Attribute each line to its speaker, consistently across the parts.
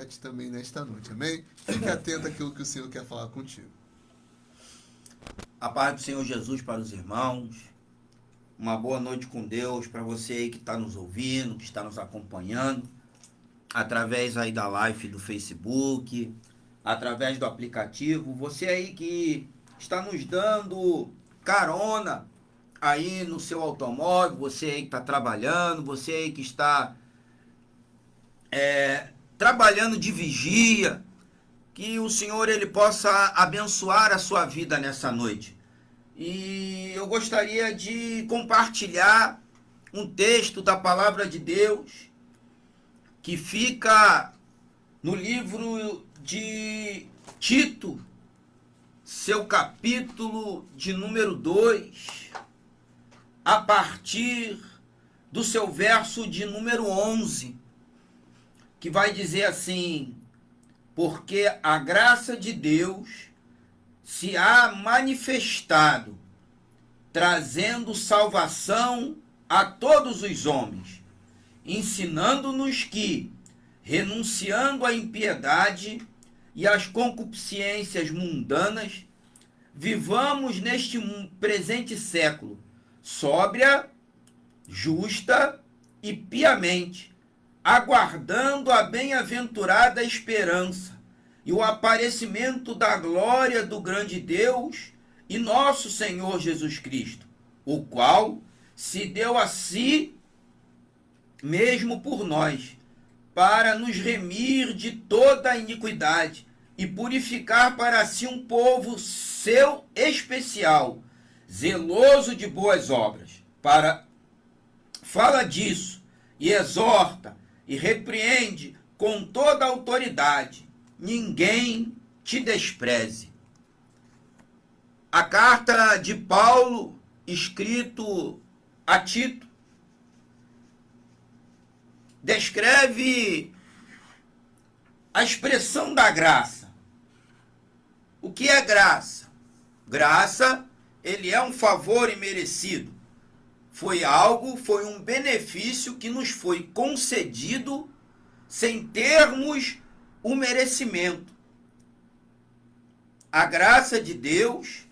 Speaker 1: repete também nesta noite, amém? Fique atento àquilo que o Senhor quer falar contigo.
Speaker 2: A paz do Senhor Jesus para os irmãos. Uma boa noite com Deus para você aí que está nos ouvindo, que está nos acompanhando, através aí da live do Facebook, através do aplicativo. Você aí que está nos dando carona aí no seu automóvel, você aí que está trabalhando, você aí que está trabalhando de vigia, que o Senhor ele possa abençoar a sua vida nessa noite. E eu gostaria de compartilhar um texto da palavra de Deus que fica no livro de Tito, seu capítulo de número 2, a partir do seu verso de número 11, que vai dizer assim: porque a graça de Deus se há manifestado, trazendo salvação a todos os homens, ensinando-nos que, renunciando à impiedade e às concupiscências mundanas, vivamos neste presente século, sóbria, justa e piamente, aguardando a bem-aventurada esperança e o aparecimento da glória do grande Deus e nosso Senhor Jesus Cristo, o qual se deu a si mesmo por nós, para nos remir de toda a iniquidade e purificar para si um povo seu especial, zeloso de boas obras. Fala disso e exorta e repreende com toda a autoridade. Ninguém te despreze. A carta de Paulo, escrito a Tito, descreve a expressão da graça. O que é graça? Graça, ele é um favor imerecido. Foi um benefício que nos foi concedido sem termos o merecimento. A graça de Deus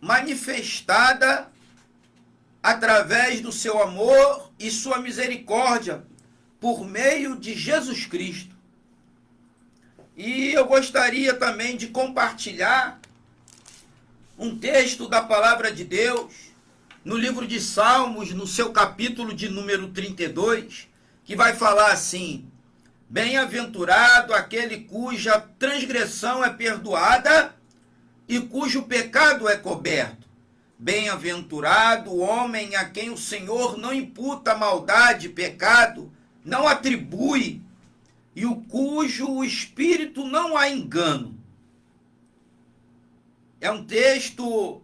Speaker 2: manifestada através do seu amor e sua misericórdia por meio de Jesus Cristo. E eu gostaria também de compartilhar um texto da palavra de Deus no livro de Salmos, no seu capítulo de número 32, que vai falar assim: bem-aventurado aquele cuja transgressão é perdoada e cujo pecado é coberto. Bem-aventurado o homem a quem o Senhor não imputa maldade, pecado, não atribui, e o cujo espírito não há engano. É um texto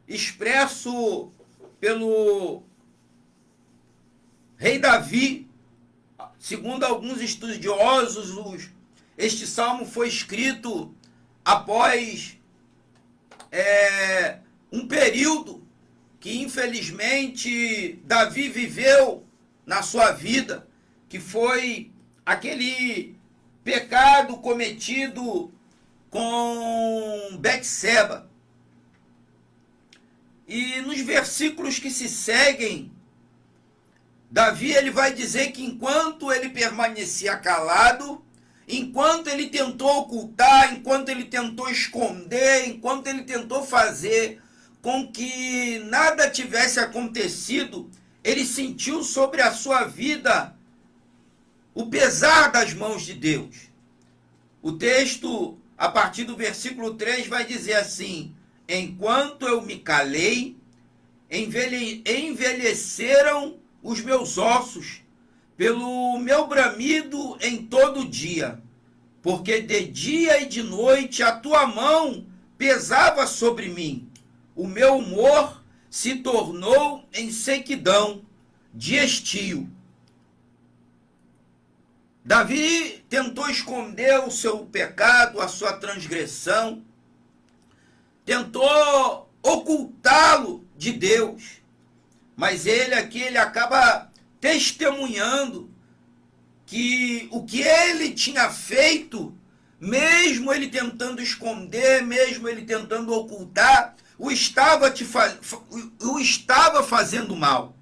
Speaker 2: expresso pelo rei Davi. Segundo alguns estudiosos, este salmo foi escrito após um período que, infelizmente, Davi viveu na sua vida, que foi aquele pecado cometido com Betseba. E nos versículos que se seguem, Davi ele vai dizer que enquanto ele permanecia calado, enquanto ele tentou ocultar, enquanto ele tentou esconder, enquanto ele tentou fazer com que nada tivesse acontecido, ele sentiu sobre a sua vida o pesar das mãos de Deus. O texto, a partir do versículo 3, vai dizer assim: enquanto eu me calei, envelheceram os meus ossos, pelo meu bramido em todo dia, porque de dia e de noite a tua mão pesava sobre mim. O meu humor se tornou em sequidão de estio. Davi tentou esconder o seu pecado, a sua transgressão, tentou ocultá-lo de Deus, mas ele acaba testemunhando que o que ele tinha feito, mesmo ele tentando esconder, mesmo ele tentando ocultar, o estava fazendo mal.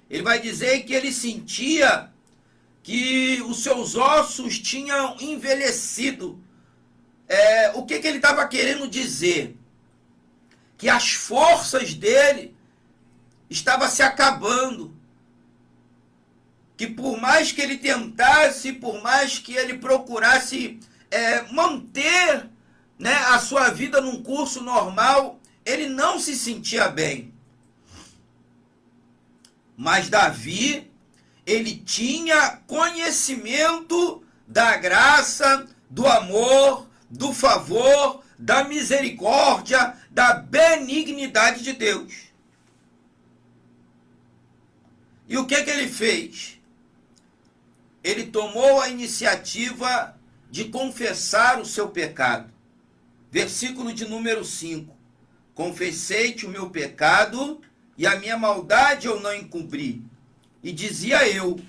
Speaker 2: Ele vai dizer que ele sentia que os seus ossos tinham envelhecido. O que ele estava querendo dizer? Que as forças dele estavam se acabando. Que por mais que ele tentasse, por mais que ele procurasse manter, né, a sua vida num curso normal, ele não se sentia bem. Mas Davi, ele tinha conhecimento da graça, do amor, do favor, da misericórdia, da benignidade de Deus. E o que ele fez? Ele tomou a iniciativa de confessar o seu pecado. Versículo de número 5. Confessei-te o meu pecado e a minha maldade eu não encobri. E dizia eu,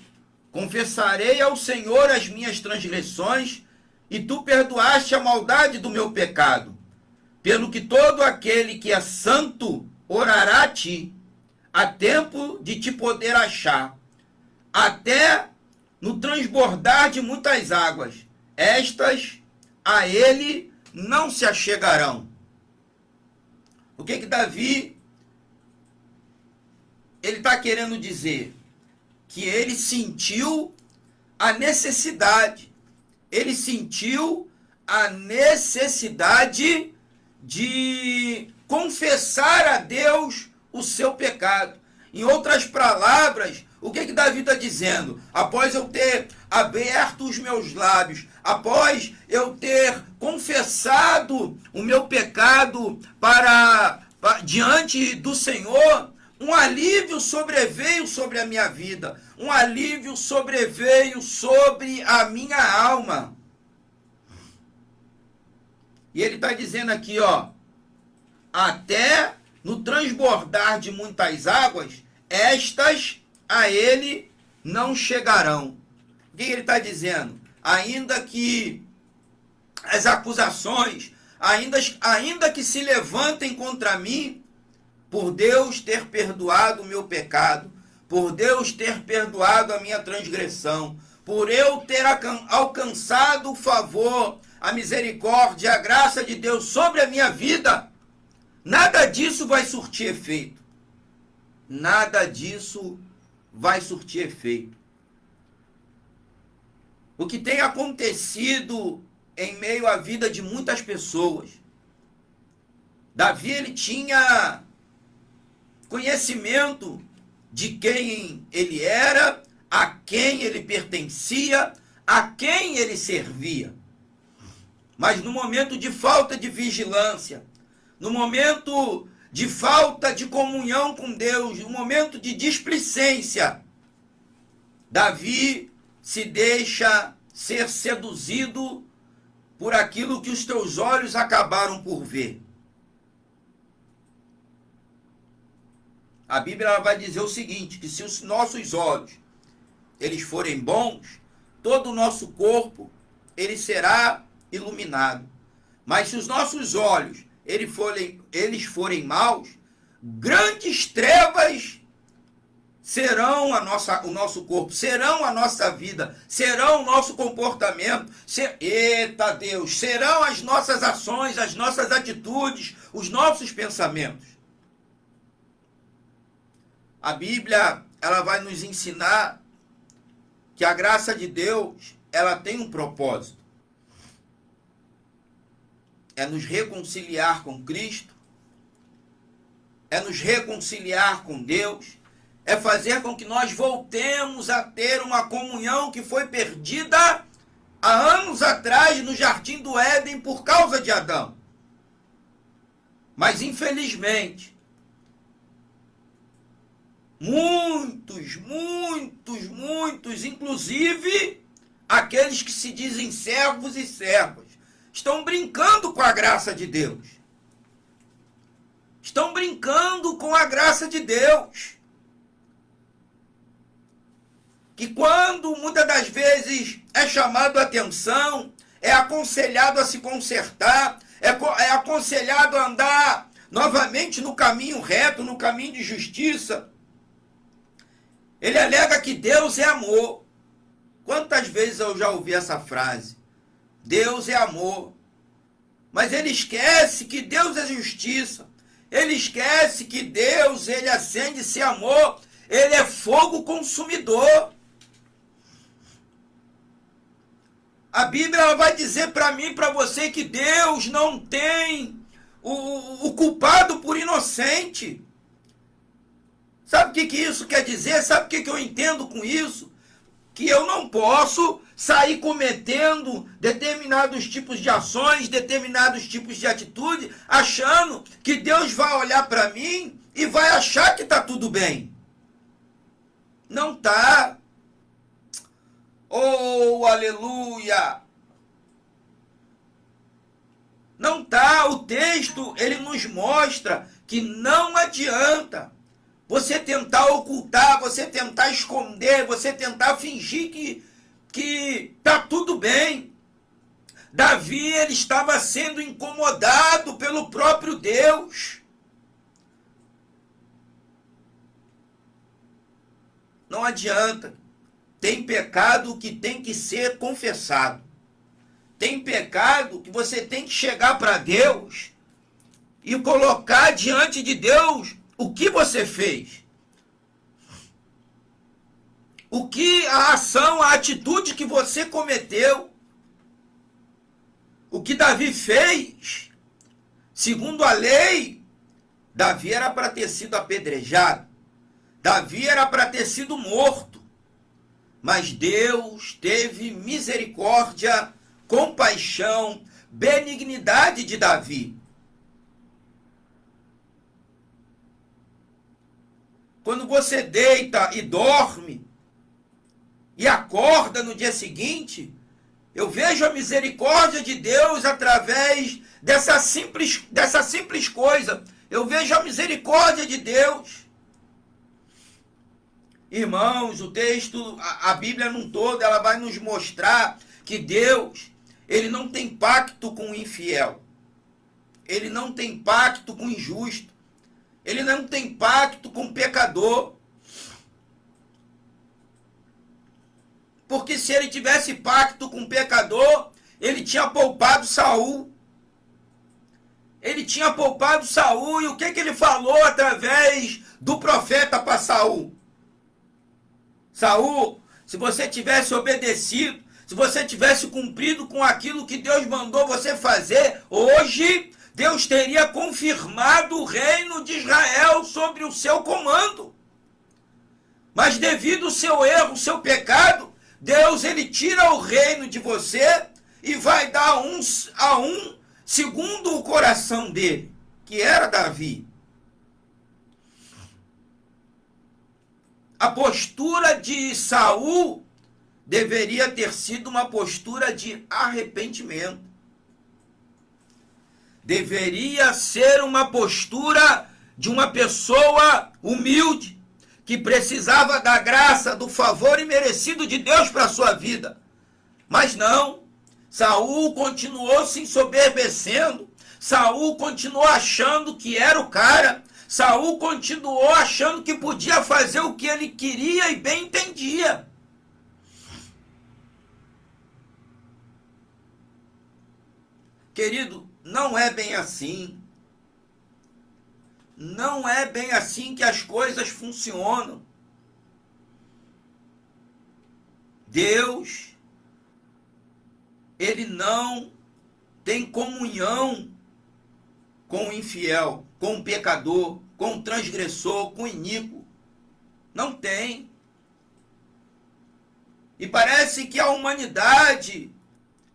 Speaker 2: confessarei ao Senhor as minhas transgressões, e tu perdoaste a maldade do meu pecado. Pelo que todo aquele que é santo orará a ti, a tempo de te poder achar, até no transbordar de muitas águas. Estas a ele não se achegarão. O que Davi ele está querendo dizer? Que ele sentiu a necessidade. Ele sentiu a necessidade de confessar a Deus o seu pecado. Em outras palavras, o que Davi está dizendo? Após eu ter aberto os meus lábios, após eu ter confessado o meu pecado diante do Senhor, um alívio sobreveio sobre a minha vida, um alívio sobreveio sobre a minha alma. E ele está dizendo aqui, até no transbordar de muitas águas, estas a ele não chegarão. O que ele está dizendo? Ainda que as acusações, ainda que se levantem contra mim, por Deus ter perdoado o meu pecado, por Deus ter perdoado a minha transgressão, por eu ter alcançado o favor, a misericórdia, a graça de Deus sobre a minha vida, nada disso vai surtir efeito. Nada disso vai surtir efeito. O que tem acontecido em meio à vida de muitas pessoas, Davi, ele tinha conhecimento de quem ele era, a quem ele pertencia, a quem ele servia. Mas no momento de falta de vigilância, no momento de falta de comunhão com Deus, no momento de displicência, Davi se deixa ser seduzido por aquilo que os teus olhos acabaram por ver. A Bíblia ela vai dizer o seguinte, que se os nossos olhos eles forem bons, todo o nosso corpo ele será iluminado. Mas se os nossos olhos eles forem maus, grandes trevas serão o nosso corpo, serão a nossa vida, serão o nosso comportamento, eita Deus, serão as nossas ações, as nossas atitudes, os nossos pensamentos. A Bíblia, ela vai nos ensinar que a graça de Deus, ela tem um propósito. É nos reconciliar com Cristo, é nos reconciliar com Deus, é fazer com que nós voltemos a ter uma comunhão que foi perdida há anos atrás no Jardim do Éden por causa de Adão. Mas infelizmente, muitos, inclusive aqueles que se dizem servos e servas, estão brincando com a graça de Deus. Estão brincando com a graça de Deus. que quando muitas das vezes é chamado a atenção, é aconselhado a se consertar, é aconselhado a andar novamente no caminho reto, no caminho de justiça, ele alega que Deus é amor. Quantas vezes eu já ouvi essa frase? Deus é amor. Mas ele esquece que Deus é justiça. Ele esquece que Deus, ele acende esse amor, ele é fogo consumidor. A Bíblia ela vai dizer para mim e para você que Deus não tem o culpado por inocente. Sabe o que isso quer dizer? Sabe o que eu entendo com isso? Que eu não posso sair cometendo determinados tipos de ações, determinados tipos de atitude, achando que Deus vai olhar para mim e vai achar que está tudo bem. Não está. Oh, aleluia! Não está. O texto, ele nos mostra que não adianta você tentar ocultar, você tentar esconder, você tentar fingir que tá tudo bem. Davi, ele estava sendo incomodado pelo próprio Deus. Não adianta. Tem pecado que tem que ser confessado. Tem pecado que você tem que chegar para Deus e colocar diante de Deus o que você fez. O que a ação, a atitude que você cometeu. O que Davi fez, segundo a lei, Davi era para ter sido apedrejado. Davi era para ter sido morto. Mas Deus teve misericórdia, compaixão, benignidade de Davi. Quando você deita e dorme e acorda no dia seguinte, eu vejo a misericórdia de Deus através dessa simples coisa. Eu vejo a misericórdia de Deus. Irmãos, o texto, a Bíblia num todo, ela vai nos mostrar que Deus, ele não tem pacto com o infiel. Ele não tem pacto com o injusto. Ele não tem pacto com o pecador. Porque se ele tivesse pacto com o pecador, ele tinha poupado Saul. Ele tinha poupado Saul. E o que ele falou através do profeta para Saul? Saul, se você tivesse obedecido, se você tivesse cumprido com aquilo que Deus mandou você fazer, hoje Deus teria confirmado o reino de Israel sobre o seu comando. Mas devido ao seu erro, o seu pecado, Deus ele tira o reino de você e vai dar a um segundo o coração dele, que era Davi. A postura de Saul deveria ter sido uma postura de arrependimento. Deveria ser uma postura de uma pessoa humilde, que precisava da graça, do favor imerecido de Deus para a sua vida. Mas não, Saul continuou se ensoberbecendo, Saul continuou achando que era o cara, Saul continuou achando que podia fazer o que ele queria e bem entendia. Querido, não é bem assim. Não é bem assim que as coisas funcionam. Deus, ele não tem comunhão com o infiel, com o pecador, com o transgressor, com o iníquo. Não tem. E parece que a humanidade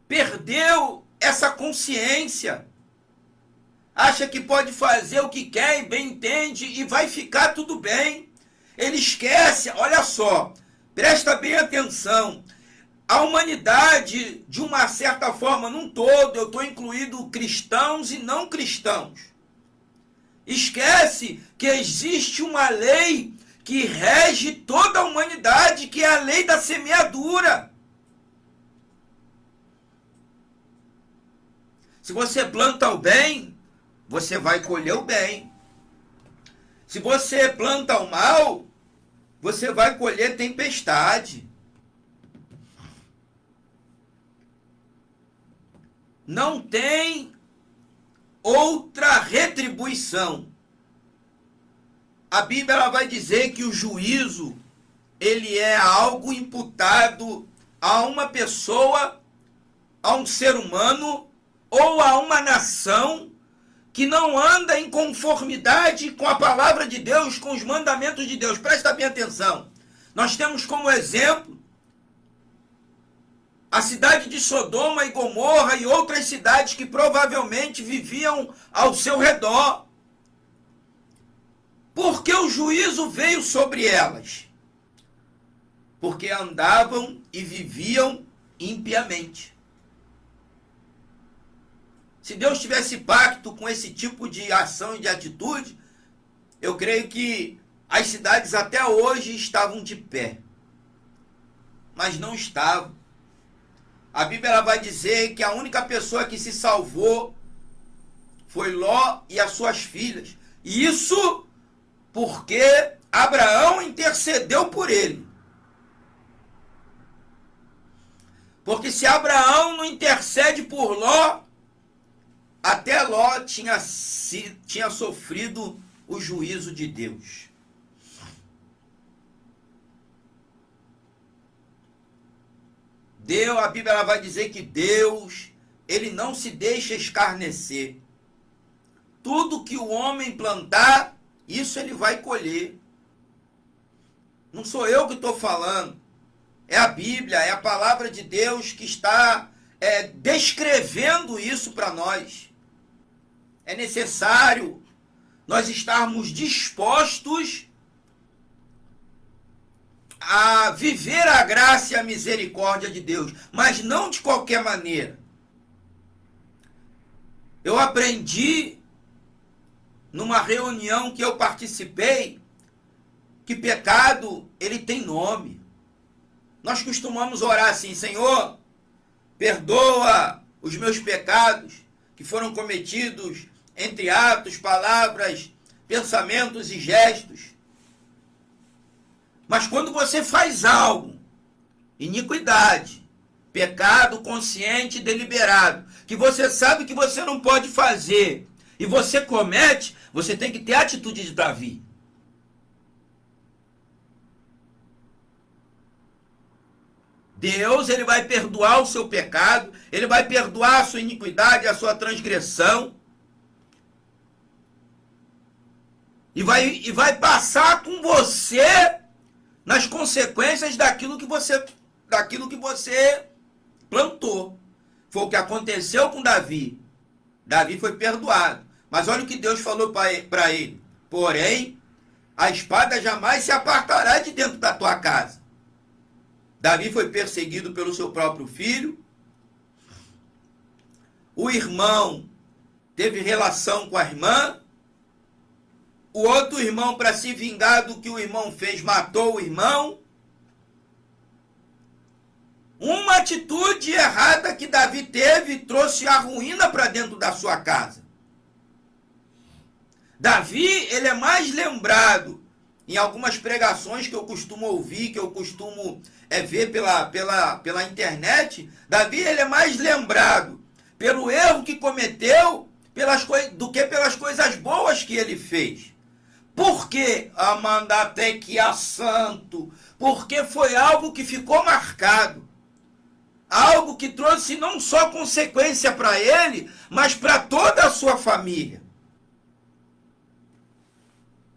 Speaker 2: perdeu essa consciência. Acha que pode fazer o que quer e bem entende e vai ficar tudo bem. Ele esquece, olha só, presta bem atenção. A humanidade, de uma certa forma, num todo, eu estou incluído cristãos e não cristãos. Esquece que existe uma lei que rege toda a humanidade, que é a lei da semeadura. Se você planta o bem, você vai colher o bem. Se você planta o mal, você vai colher tempestade. Não tem outra retribuição. A Bíblia ela vai dizer que o juízo, ele é algo imputado a uma pessoa, a um ser humano ou a uma nação que não anda em conformidade com a palavra de Deus, com os mandamentos de Deus. Presta bem atenção. Nós temos como exemplo a cidade de Sodoma e Gomorra e outras cidades que provavelmente viviam ao seu redor. Porque o juízo veio sobre elas? Porque andavam e viviam impiamente. Se Deus tivesse pacto com esse tipo de ação e de atitude, eu creio que as cidades até hoje estavam de pé. Mas não estavam. A Bíblia ela vai dizer que a única pessoa que se salvou foi Ló e as suas filhas. E isso porque Abraão intercedeu por ele. Porque se Abraão não intercede por Ló, até Ló tinha sofrido o juízo de Deus. A Bíblia ela vai dizer que Deus, ele não se deixa escarnecer. Tudo que o homem plantar, isso ele vai colher. Não sou eu que estou falando. É a Bíblia, é a palavra de Deus que está descrevendo isso para nós. É necessário nós estarmos dispostos a viver a graça e a misericórdia de Deus, mas não de qualquer maneira. Eu aprendi numa reunião que eu participei que pecado, ele tem nome. Nós costumamos orar assim: Senhor, perdoa os meus pecados que foram cometidos entre atos, palavras, pensamentos e gestos. Mas quando você faz algo, iniquidade, pecado consciente e deliberado, que você sabe que você não pode fazer, e você comete, você tem que ter a atitude de Davi. Deus, ele vai perdoar o seu pecado, ele vai perdoar a sua iniquidade, a sua transgressão, e vai passar com você nas consequências daquilo que você plantou. Foi o que aconteceu com Davi. Davi foi perdoado. Mas olha o que Deus falou para ele. Porém, a espada jamais se apartará de dentro da tua casa. Davi foi perseguido pelo seu próprio filho. O irmão teve relação com a irmã. O outro irmão, para se vingar do que o irmão fez, matou o irmão. Uma atitude errada que Davi teve trouxe a ruína para dentro da sua casa. Davi, ele é mais lembrado em algumas pregações que eu costumo ouvir, que eu costumo ver pela internet. Davi, ele é mais lembrado pelo erro que cometeu do que pelas coisas boas que ele fez. Por que Amandatequia santo? Porque foi algo que ficou marcado. Algo que trouxe não só consequência para ele, mas para toda a sua família.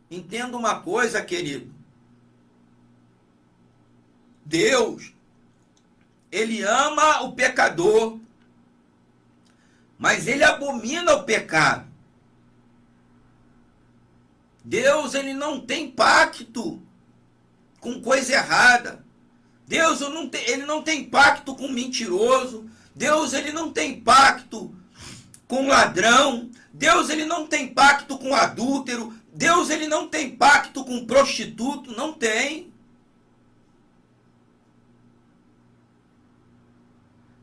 Speaker 2: Entenda uma coisa, querido. Deus, ele ama o pecador, mas ele abomina o pecado. Deus, ele não tem pacto com coisa errada. Deus, ele não tem pacto com mentiroso. Deus, ele não tem pacto com ladrão. Deus, ele não tem pacto com adúltero. Deus ele não tem pacto com prostituto, não tem.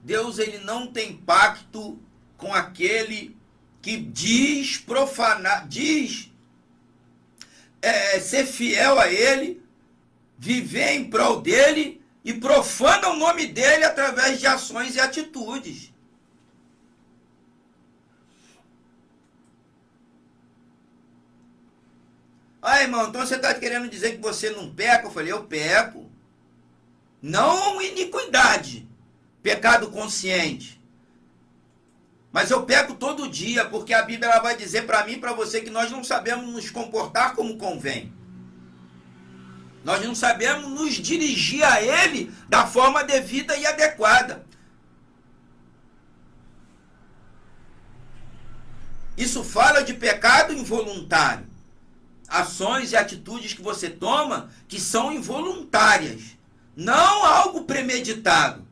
Speaker 2: Deus ele não tem pacto com aquele que diz profanar, ser fiel a ele, viver em prol dele e profana o nome dele através de ações e atitudes. Ah, irmão, então você está querendo dizer que você não peca? Eu falei, eu peco. Não iniquidade, pecado consciente. Mas eu peco todo dia, porque a Bíblia ela vai dizer para mim e para você que nós não sabemos nos comportar como convém. Nós não sabemos nos dirigir a Ele da forma devida e adequada. Isso fala de pecado involuntário. Ações e atitudes que você toma que são involuntárias. Não algo premeditado.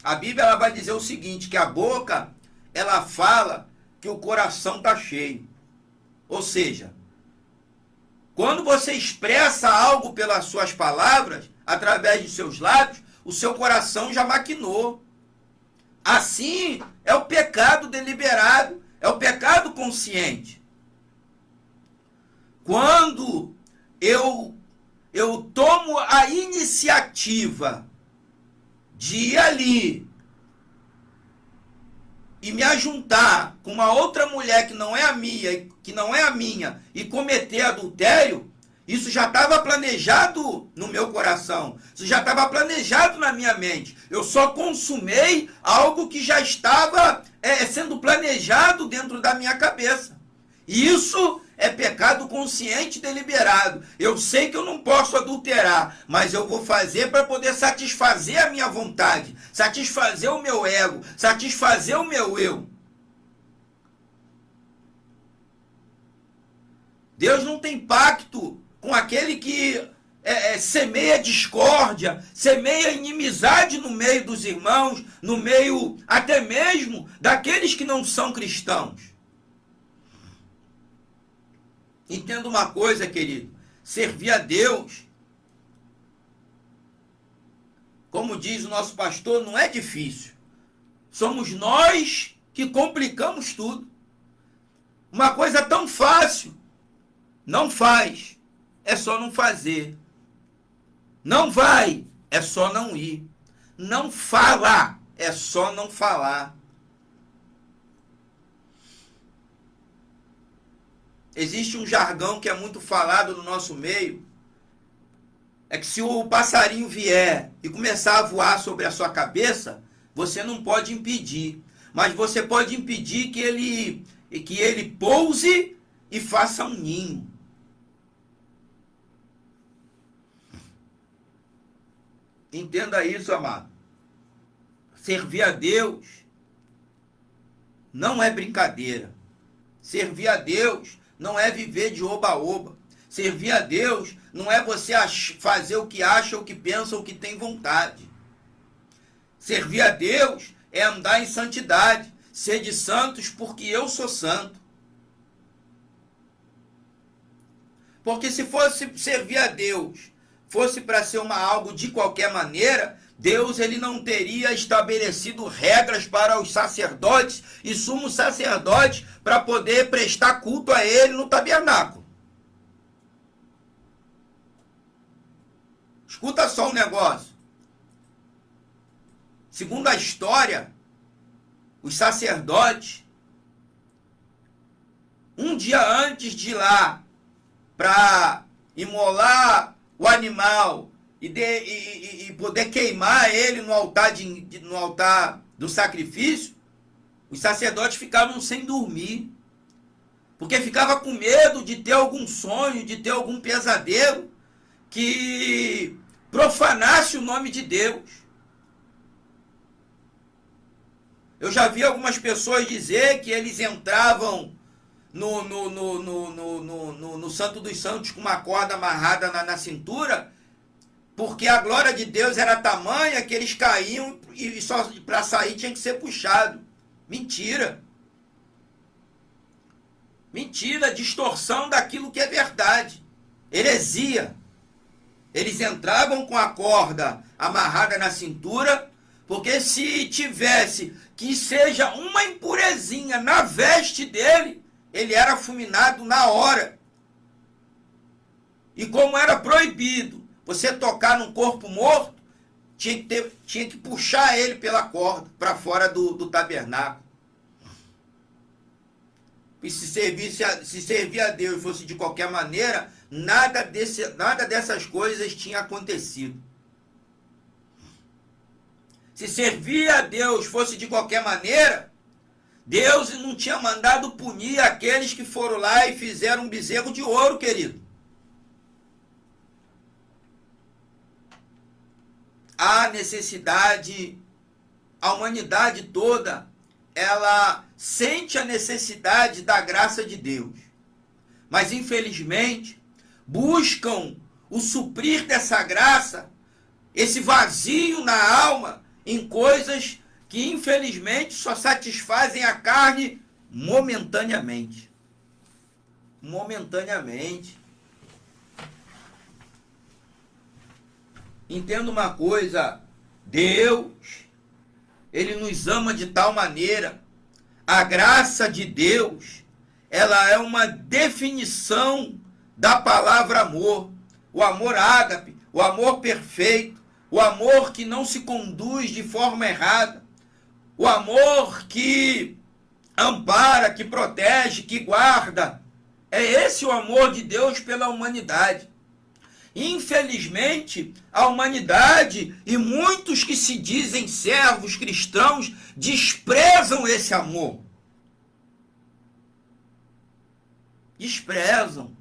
Speaker 2: A Bíblia ela vai dizer o seguinte, que a boca, ela fala que o coração está cheio. Ou seja, quando você expressa algo pelas suas palavras, através de seus lábios, o seu coração já maquinou. Assim é o pecado deliberado, é o pecado consciente. Quando eu tomo a iniciativa de ir ali e me ajuntar com uma outra mulher que não é a minha e cometer adultério, isso já estava planejado no meu coração, isso já estava planejado na minha mente. Eu só consumei algo que já estava sendo planejado dentro da minha cabeça. Isso é pecado consciente e deliberado. Eu sei que eu não posso adulterar, mas eu vou fazer para poder satisfazer a minha vontade, satisfazer o meu ego, satisfazer o meu eu. Deus não tem pacto com aquele que semeia discórdia, semeia inimizade no meio dos irmãos, no meio até mesmo daqueles que não são cristãos. Entenda uma coisa, querido, servir a Deus, como diz o nosso pastor, não é difícil. Somos nós que complicamos tudo. Uma coisa tão fácil, não faz, é só não fazer. Não vai, é só não ir. Não fala, é só não falar. Existe um jargão que é muito falado no nosso meio, é que se o passarinho vier e começar a voar sobre a sua cabeça, você não pode impedir, mas você pode impedir que ele pouse e faça um ninho. Entenda isso, amado. Servir a Deus não é brincadeira. Servir a Deus não é viver de oba-oba. Servir a Deus não é você fazer o que acha, o que pensa, o que tem vontade. Servir a Deus é andar em santidade. Sede santos porque eu sou santo. Porque se fosse servir a Deus, fosse para ser algo de qualquer maneira, Deus ele não teria estabelecido regras para os sacerdotes e sumos sacerdotes para poder prestar culto a ele no tabernáculo. Escuta só um negócio. Segundo a história, os sacerdotes, um dia antes de ir lá para imolar o animal e poder queimar ele no altar do sacrifício, os sacerdotes ficavam sem dormir, porque ficava com medo de ter algum sonho, de ter algum pesadelo que profanasse o nome de Deus. Eu já vi algumas pessoas dizer que eles entravam no Santo dos Santos com uma corda amarrada na cintura, porque a glória de Deus era tamanha que eles caíam e só para sair tinha que ser puxado. Mentira. Mentira, distorção daquilo que é verdade. Heresia. Eles entravam com a corda amarrada na cintura, porque se tivesse que seja uma impurezinha na veste dele, ele era fulminado na hora. E como era proibido você tocar num corpo morto, tinha que puxar ele pela corda para fora do tabernáculo. E se servir a Deus fosse de qualquer maneira, nada dessas coisas tinha acontecido. Se servir a Deus fosse de qualquer maneira, Deus não tinha mandado punir aqueles que foram lá e fizeram um bezerro de ouro, querido. Há necessidade, a humanidade toda, ela sente a necessidade da graça de Deus. Mas, infelizmente, buscam o suprir dessa graça, esse vazio na alma, em coisas que, infelizmente, só satisfazem a carne momentaneamente. Momentaneamente. Entenda uma coisa, Deus, Ele nos ama de tal maneira, a graça de Deus, ela é uma definição da palavra amor, o amor ágape, o amor perfeito, o amor que não se conduz de forma errada, o amor que ampara, que protege, que guarda. É esse o amor de Deus pela humanidade. Infelizmente, a humanidade e muitos que se dizem servos cristãos desprezam esse amor. Desprezam.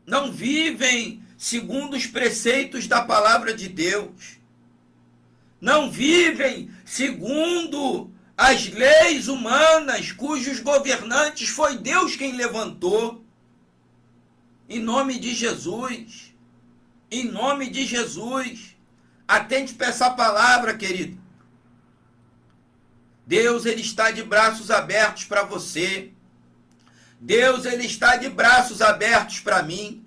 Speaker 2: Não vivem segundo os preceitos da palavra de Deus. Não vivem segundo as leis humanas, cujos governantes foi Deus quem levantou. Em nome de Jesus, em nome de Jesus, atente para essa palavra, querido. Deus, Ele está de braços abertos para você. Deus, Ele está de braços abertos para mim.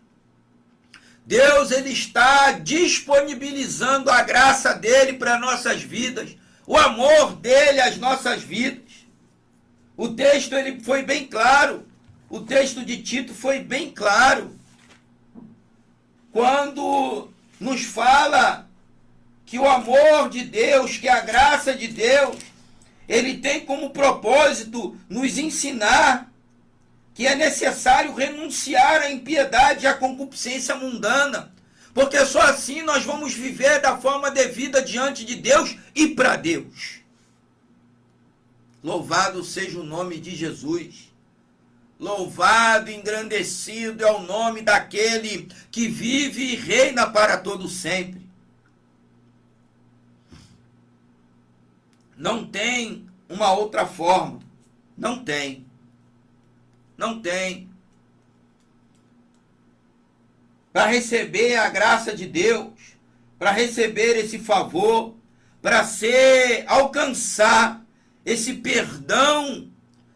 Speaker 2: Deus, Ele está disponibilizando a graça dEle para nossas vidas, o amor dEle às nossas vidas. O texto ele foi bem claro. O texto de Tito foi bem claro quando nos fala que o amor de Deus, que a graça de Deus, ele tem como propósito nos ensinar que é necessário renunciar à impiedade e à concupiscência mundana, porque só assim nós vamos viver da forma devida diante de Deus e para Deus. Louvado seja o nome de Jesus. Louvado e engrandecido é o nome daquele que vive e reina para todo sempre. Não tem uma outra forma. Não tem. Não tem. Para receber a graça de Deus, para receber esse favor, para alcançar esse perdão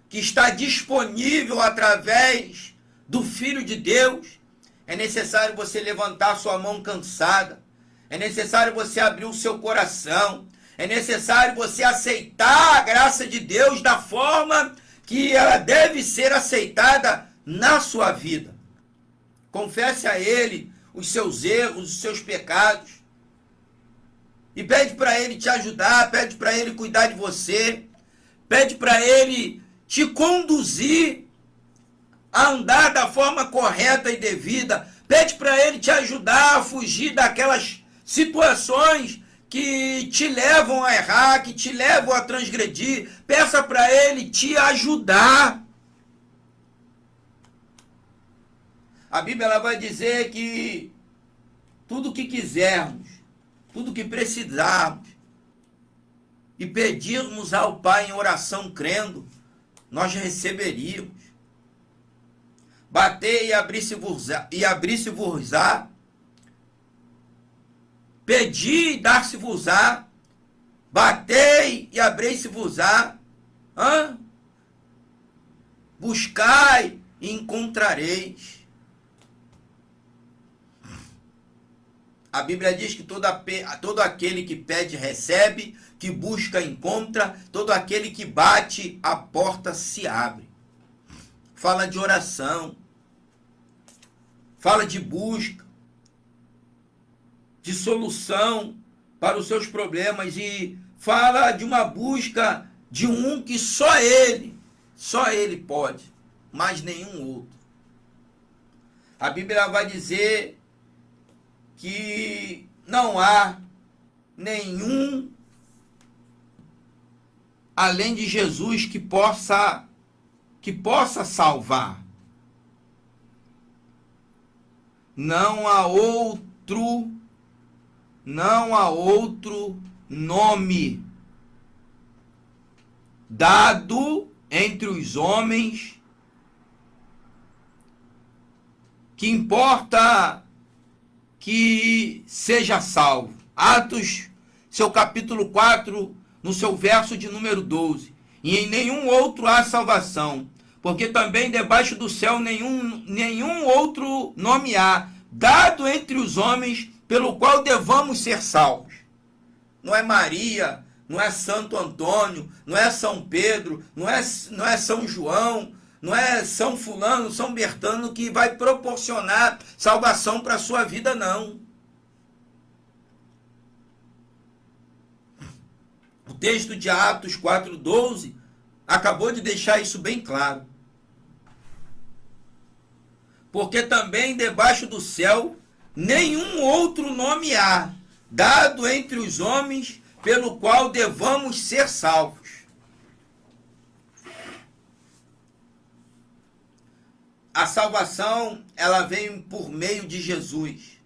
Speaker 2: que está disponível através do Filho de Deus, é necessário você levantar sua mão cansada, é necessário você abrir o seu coração, é necessário você aceitar a graça de Deus da forma que ela deve ser aceitada na sua vida. Confesse a Ele os seus erros, os seus pecados, e pede para Ele te ajudar, pede para Ele cuidar de você, pede para Ele te conduzir a andar da forma correta e devida. Pede para Ele te ajudar a fugir daquelas situações que te levam a errar, que te levam a transgredir. Peça para Ele te ajudar. A Bíblia ela vai dizer que tudo que quisermos, tudo que precisarmos, e pedirmos ao Pai em oração crendo, nós receberíamos. Bater e abrir-se-vos-á. Pedi e dar-se-vos-á. Batei e abri-se-vos-á. Buscai e encontrareis. A Bíblia diz que todo aquele que pede, recebe, que busca, encontra, todo aquele que bate, a porta se abre. Fala de oração, fala de busca, de solução para os seus problemas e fala de uma busca de um que só ele pode, mas nenhum outro. A Bíblia vai dizer que não há nenhum além de Jesus que possa salvar. Não há outro nome dado entre os homens que importa que seja salvo. Atos, seu capítulo 4, no seu verso de número 12. E em nenhum outro há salvação, porque também debaixo do céu nenhum outro nome há, dado entre os homens, pelo qual devamos ser salvos. Não é Maria, não é Santo Antônio, não é São Pedro, não é São João, não é São Fulano, São Bertano que vai proporcionar salvação para a sua vida, não. O texto de Atos 4:12 acabou de deixar isso bem claro. Porque também debaixo do céu nenhum outro nome há, dado entre os homens, pelo qual devamos ser salvos. A salvação, ela vem por meio de Jesus.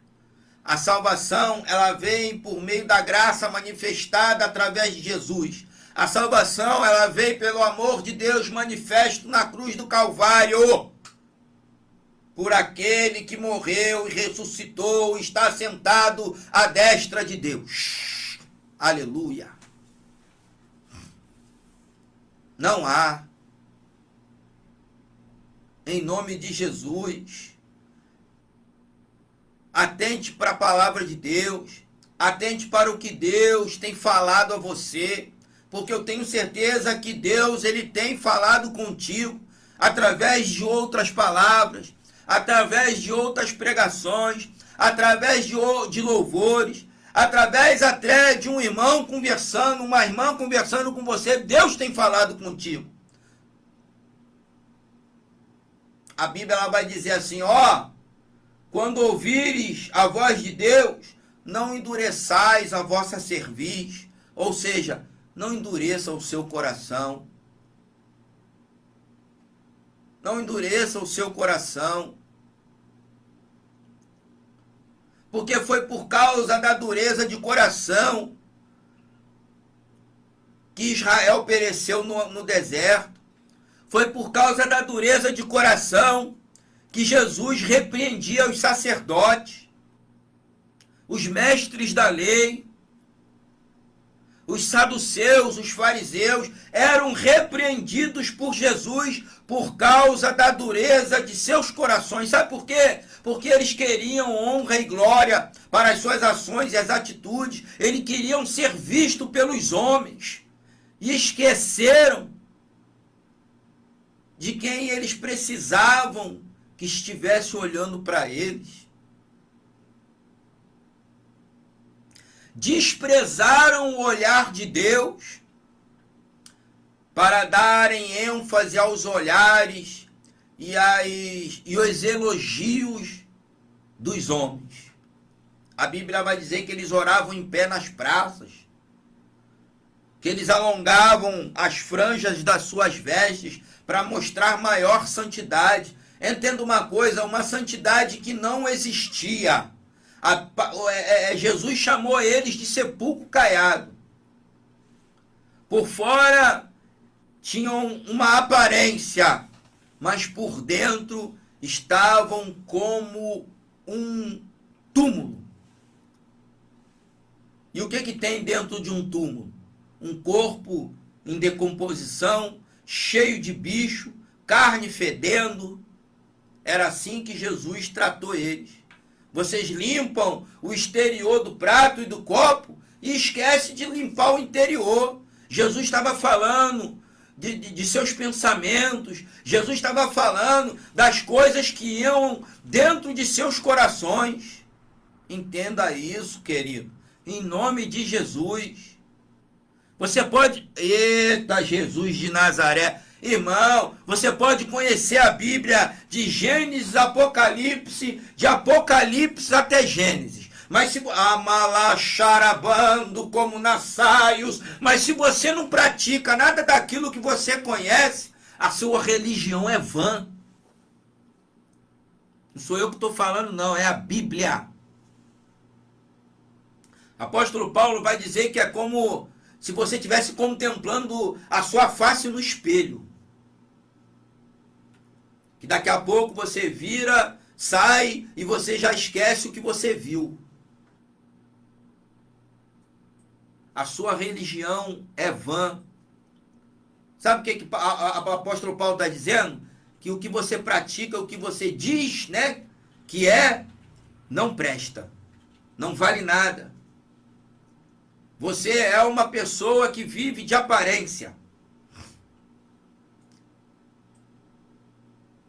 Speaker 2: A salvação, ela vem por meio da graça manifestada através de Jesus. A salvação, ela vem pelo amor de Deus manifesto na cruz do Calvário. Por aquele que morreu e ressuscitou, está sentado à destra de Deus. Aleluia. Não há. Em nome de Jesus, atente para a palavra de Deus, atente para o que Deus tem falado a você, porque eu tenho certeza que Deus, ele tem falado contigo através de outras palavras, através de outras pregações, através de louvores, através até de um irmão conversando, uma irmã conversando com você. Deus tem falado contigo. A Bíblia ela vai dizer assim, quando ouvires a voz de Deus, não endureçais a vossa cerviz, ou seja, não endureça o seu coração. Não endureça o seu coração. Porque foi por causa da dureza de coração que Israel pereceu no deserto. Foi por causa da dureza de coração que Jesus repreendia os sacerdotes, os mestres da lei, os saduceus, os fariseus, eram repreendidos por Jesus por causa da dureza de seus corações. Sabe por quê? Porque eles queriam honra e glória para as suas ações e as atitudes. Eles queriam ser vistos pelos homens. E esqueceram de quem eles precisavam que estivesse olhando para eles. Desprezaram o olhar de Deus para darem ênfase aos olhares e os elogios dos homens. A Bíblia vai dizer que eles oravam em pé nas praças, que eles alongavam as franjas das suas vestes para mostrar maior santidade. Entenda uma coisa, uma santidade que não existia. Jesus chamou eles de sepulcro caiado. Por fora tinham uma aparência, mas por dentro estavam como um túmulo. E o que tem dentro de um túmulo? Um corpo em decomposição, cheio de bicho, carne fedendo. Era assim que Jesus tratou eles. Vocês limpam o exterior do prato e do copo e esquecem de limpar o interior. Jesus estava falando de seus pensamentos. Jesus estava falando das coisas que iam dentro de seus corações. Entenda isso, querido. Em nome de Jesus. Você pode... Eita, Jesus de Nazaré. Irmão, você pode conhecer a Bíblia de Gênesis, Apocalipse, de Apocalipse até Gênesis. Mas se amalacharabando como naçaios, mas se você não pratica nada daquilo que você conhece, a sua religião é vã. Não sou eu que estou falando, não, é a Bíblia. Apóstolo Paulo vai dizer que é como se você estivesse contemplando a sua face no espelho. Que daqui a pouco você vira, sai e você já esquece o que você viu. A sua religião é vã. Sabe o que o apóstolo Paulo está dizendo? Que o que você pratica, o que você diz, né, que é, não presta. Não vale nada. Você é uma pessoa que vive de aparência.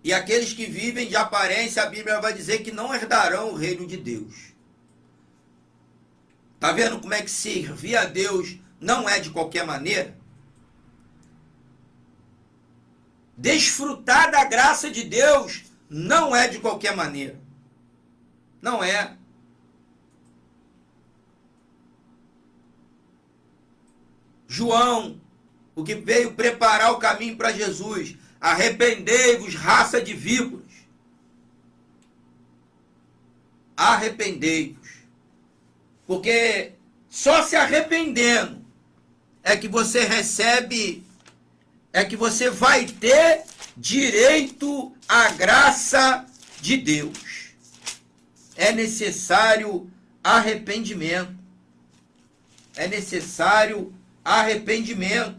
Speaker 2: E aqueles que vivem de aparência, a Bíblia vai dizer que não herdarão o reino de Deus. Está vendo como é que servir a Deus não é de qualquer maneira? Desfrutar da graça de Deus não é de qualquer maneira. Não é. João, o que veio preparar o caminho para Jesus. Arrependei-vos, raça de víboras. Arrependei-vos. Porque só se arrependendo é que você recebe, é que você vai ter direito à graça de Deus. É necessário arrependimento. É necessário arrependimento.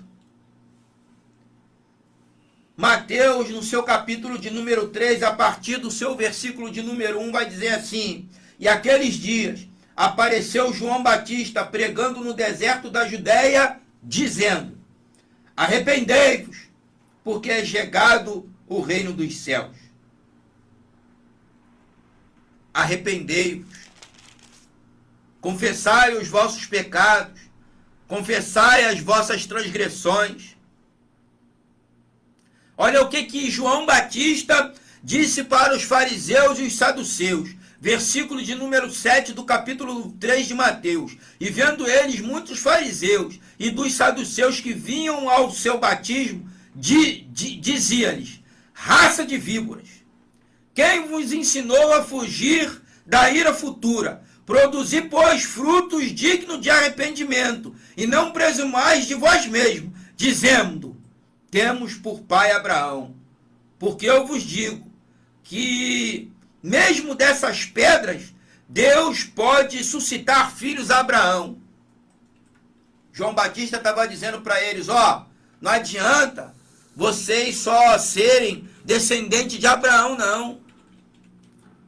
Speaker 2: Mateus, no seu capítulo de número 3, a partir do seu versículo de número 1, vai dizer assim: e aqueles dias apareceu João Batista pregando no deserto da Judéia, dizendo: arrependei-vos, porque é chegado o reino dos céus. Arrependei-vos. Confessai os vossos pecados. Confessai as vossas transgressões. Olha o que João Batista disse para os fariseus e os saduceus. Versículo de número 7 do capítulo 3 de Mateus. E vendo eles muitos fariseus e dos saduceus que vinham ao seu batismo, dizia-lhes: raça de víboras, quem vos ensinou a fugir da ira futura? Produzi, pois, frutos dignos de arrependimento, e não presumais de vós mesmos, dizendo: temos por pai Abraão. Porque eu vos digo que, mesmo dessas pedras, Deus pode suscitar filhos a Abraão. João Batista estava dizendo para eles: ó, não adianta vocês só serem descendentes de Abraão, não.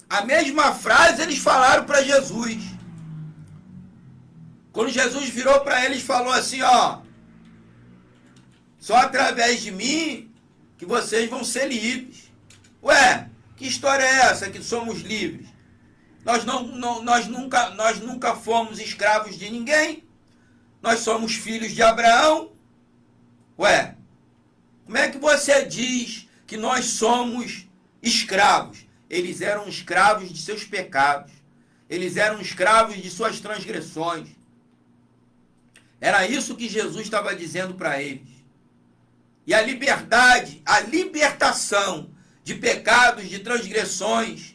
Speaker 2: A mesma frase eles falaram para Jesus. Quando Jesus virou para eles e falou assim: ó, só através de mim que vocês vão ser livres. Ué, que história é essa que somos livres? Nós nunca fomos escravos de ninguém. Nós somos filhos de Abraão. Ué, como é que você diz que nós somos escravos? Eles eram escravos de seus pecados. Eles eram escravos de suas transgressões. Era isso que Jesus estava dizendo para eles. E a liberdade, a libertação de pecados, de transgressões,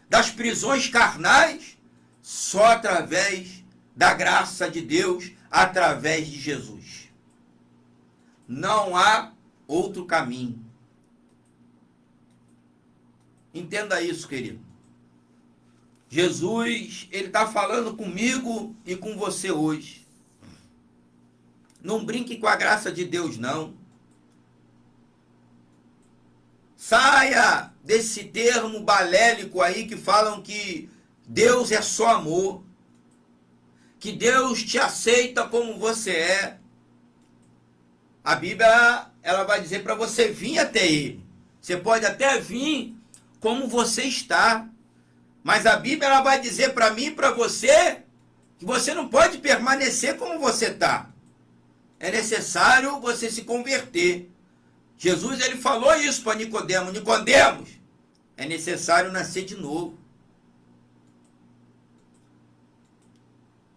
Speaker 2: das prisões carnais, só através da graça de Deus, através de Jesus. Não há outro caminho. Entenda isso, querido. Jesus, ele está falando comigo e com você hoje. Não brinque com a graça de Deus, não. Saia desse termo balélico aí que falam que Deus é só amor, que Deus te aceita como você é. A Bíblia, ela vai dizer para você vir até Ele. Você pode até vir como você está, mas a Bíblia, ela vai dizer para mim e para você que você não pode permanecer como você está. É necessário você se converter. Jesus, ele falou isso para Nicodemos. Nicodemos, é necessário nascer de novo.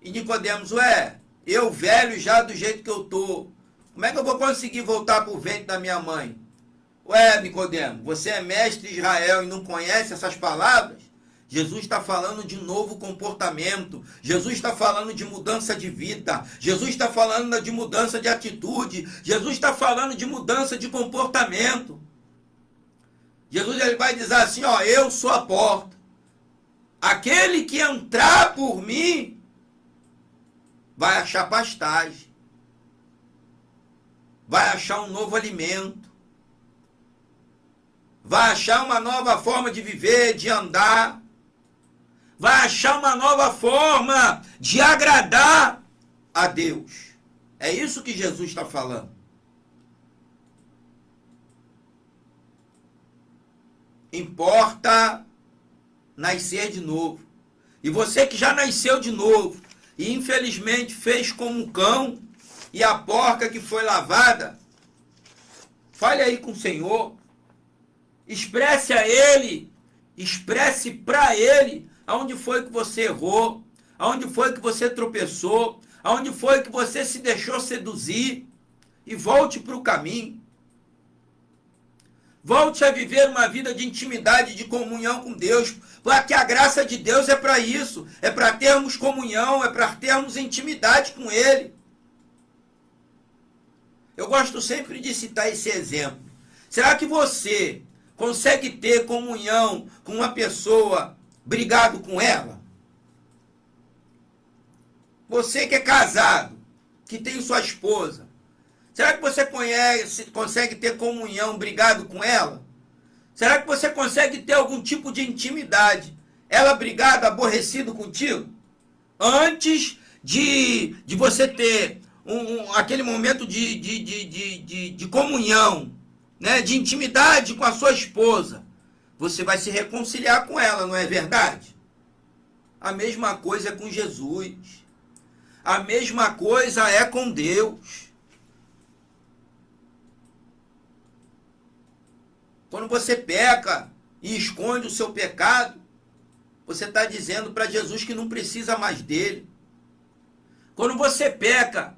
Speaker 2: E Nicodemos, eu velho já do jeito que eu tô, como é que eu vou conseguir voltar para o ventre da minha mãe? Nicodemos, você é mestre de Israel e não conhece essas palavras? Jesus está falando de novo comportamento. Jesus está falando de mudança de vida. Jesus está falando de mudança de atitude. Jesus está falando de mudança de comportamento. Jesus, ele vai dizer assim, eu sou a porta. Aquele que entrar por mim vai achar pastagem. Vai achar um novo alimento. Vai achar uma nova forma de viver, de andar. Vai achar uma nova forma de agradar a Deus. É isso que Jesus está falando. Importa nascer de novo. E você que já nasceu de novo e infelizmente fez como um cão e a porca que foi lavada, fale aí com o Senhor. Expresse a Ele, expresse para Ele aonde foi que você errou, aonde foi que você tropeçou, aonde foi que você se deixou seduzir, e volte para o caminho. Volte a viver uma vida de intimidade, de comunhão com Deus, porque a graça de Deus é para isso, é para termos comunhão, é para termos intimidade com Ele. Eu gosto sempre de citar esse exemplo. Será que você consegue ter comunhão com uma pessoa brigado com ela? Você que é casado, que tem sua esposa, será que você consegue ter comunhão brigado com ela? Será que você consegue ter algum tipo de intimidade, ela brigada, aborrecido contigo? Antes de você ter aquele momento de comunhão, né, de intimidade com a sua esposa, você vai se reconciliar com ela, não é verdade? A mesma coisa é com Jesus. A mesma coisa é com Deus. Quando você peca e esconde o seu pecado, você está dizendo para Jesus que não precisa mais dele. Quando você peca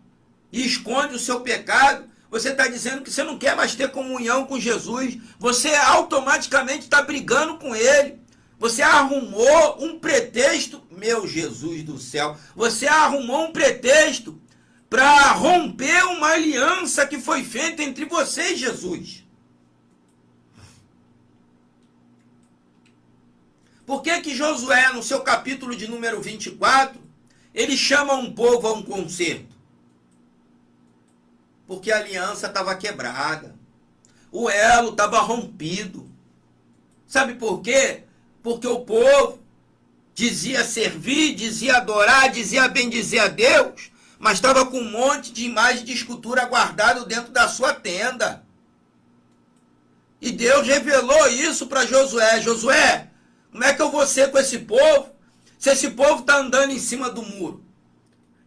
Speaker 2: e esconde o seu pecado, você está dizendo que você não quer mais ter comunhão com Jesus. Você automaticamente está brigando com Ele. Você arrumou um pretexto, meu Jesus do céu, você arrumou um pretexto para romper uma aliança que foi feita entre você e Jesus. Por que que Josué, no seu capítulo de número 24, ele chama um povo a um concerto? Porque a aliança estava quebrada. O elo estava rompido. Sabe por quê? Porque o povo dizia servir, dizia adorar, dizia bendizer a Deus, mas estava com um monte de imagem de escultura guardado dentro da sua tenda. E Deus revelou isso para Josué. Josué, como é que eu vou ser com esse povo, se esse povo está andando em cima do muro?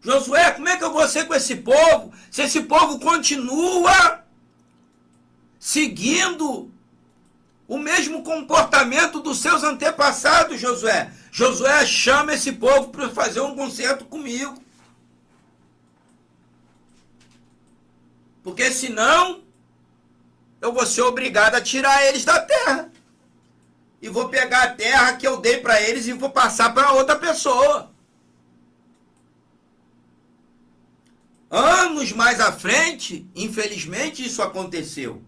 Speaker 2: Josué, como é que eu vou ser com esse povo, se esse povo continua seguindo o mesmo comportamento dos seus antepassados, Josué? Josué, chama esse povo para fazer um concerto comigo. Porque senão, eu vou ser obrigado a tirar eles da terra. E vou pegar a terra que eu dei para eles e vou passar para outra pessoa. Anos mais à frente, infelizmente isso aconteceu.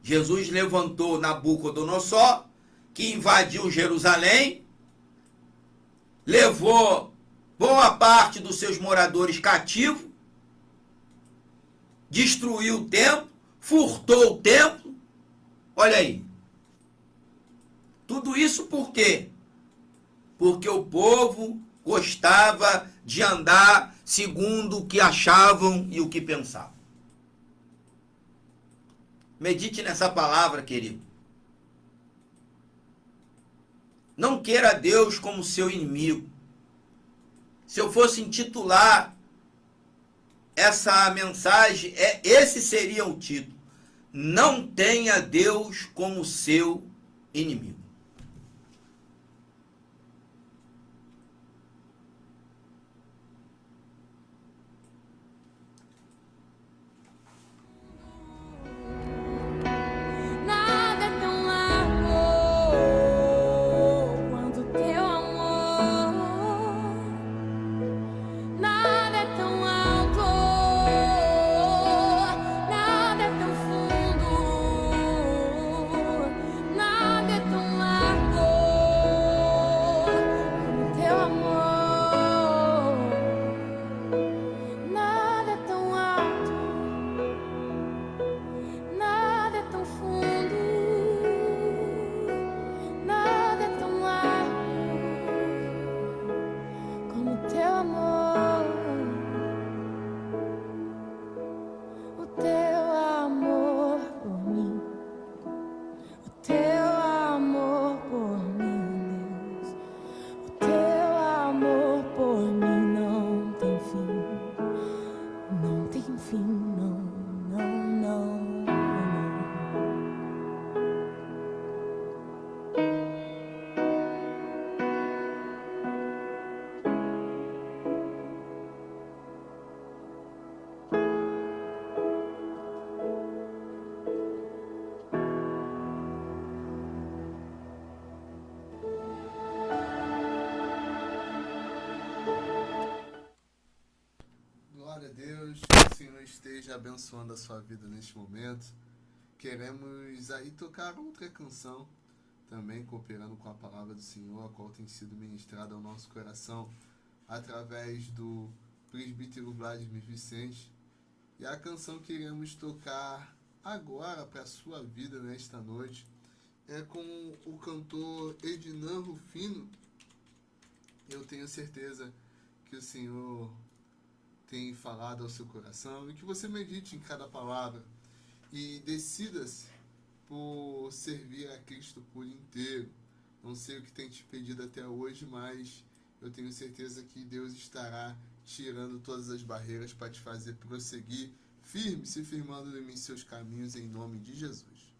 Speaker 2: Jesus levantou Nabucodonosor, que invadiu Jerusalém, levou boa parte dos seus moradores cativos, destruiu o templo, furtou o templo. Olha aí, Tudo isso por quê? Porque o povo gostava de andar segundo o que achavam e o que pensavam. Medite nessa palavra, querido. Não queira Deus como seu inimigo. Se eu fosse intitular essa mensagem, esse seria o título. Não tenha Deus como seu inimigo.
Speaker 1: Glória a Deus, que o Senhor esteja abençoando a sua vida neste momento. Queremos aí tocar outra canção, também cooperando com a palavra do Senhor, a qual tem sido ministrada ao nosso coração através do presbítero Vladimir Vicente. E a canção que iremos tocar agora para a sua vida nesta noite é com o cantor Ednan Rufino. Eu tenho certeza que o Senhor tem falado ao seu coração e que você medite em cada palavra e decida-se por servir a Cristo por inteiro. Não sei o que tem te pedido até hoje, mas eu tenho certeza que Deus estará tirando todas as barreiras para te fazer prosseguir firme, se firmando em seus caminhos, em nome de Jesus.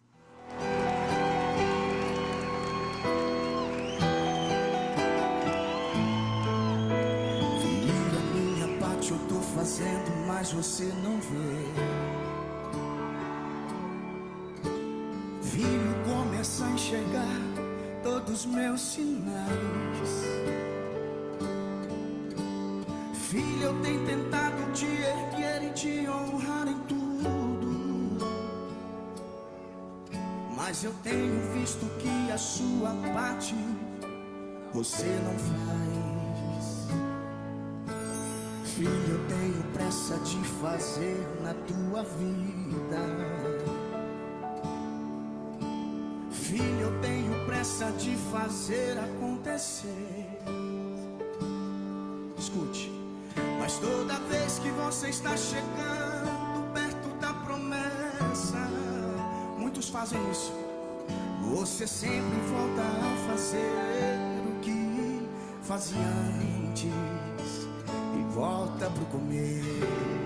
Speaker 3: Eu tô fazendo, mas você não vê. Filho, começa a enxergar todos os meus sinais. Filho, eu tenho tentado te erguer e te honrar em tudo, mas eu tenho visto que a sua parte você não faz. Filho, eu tenho pressa de fazer na tua vida. Filho, eu tenho pressa de fazer acontecer. Escute, mas toda vez que você está chegando perto da promessa, muitos fazem isso, você sempre volta a fazer o que fazia antes. Volta pro começo.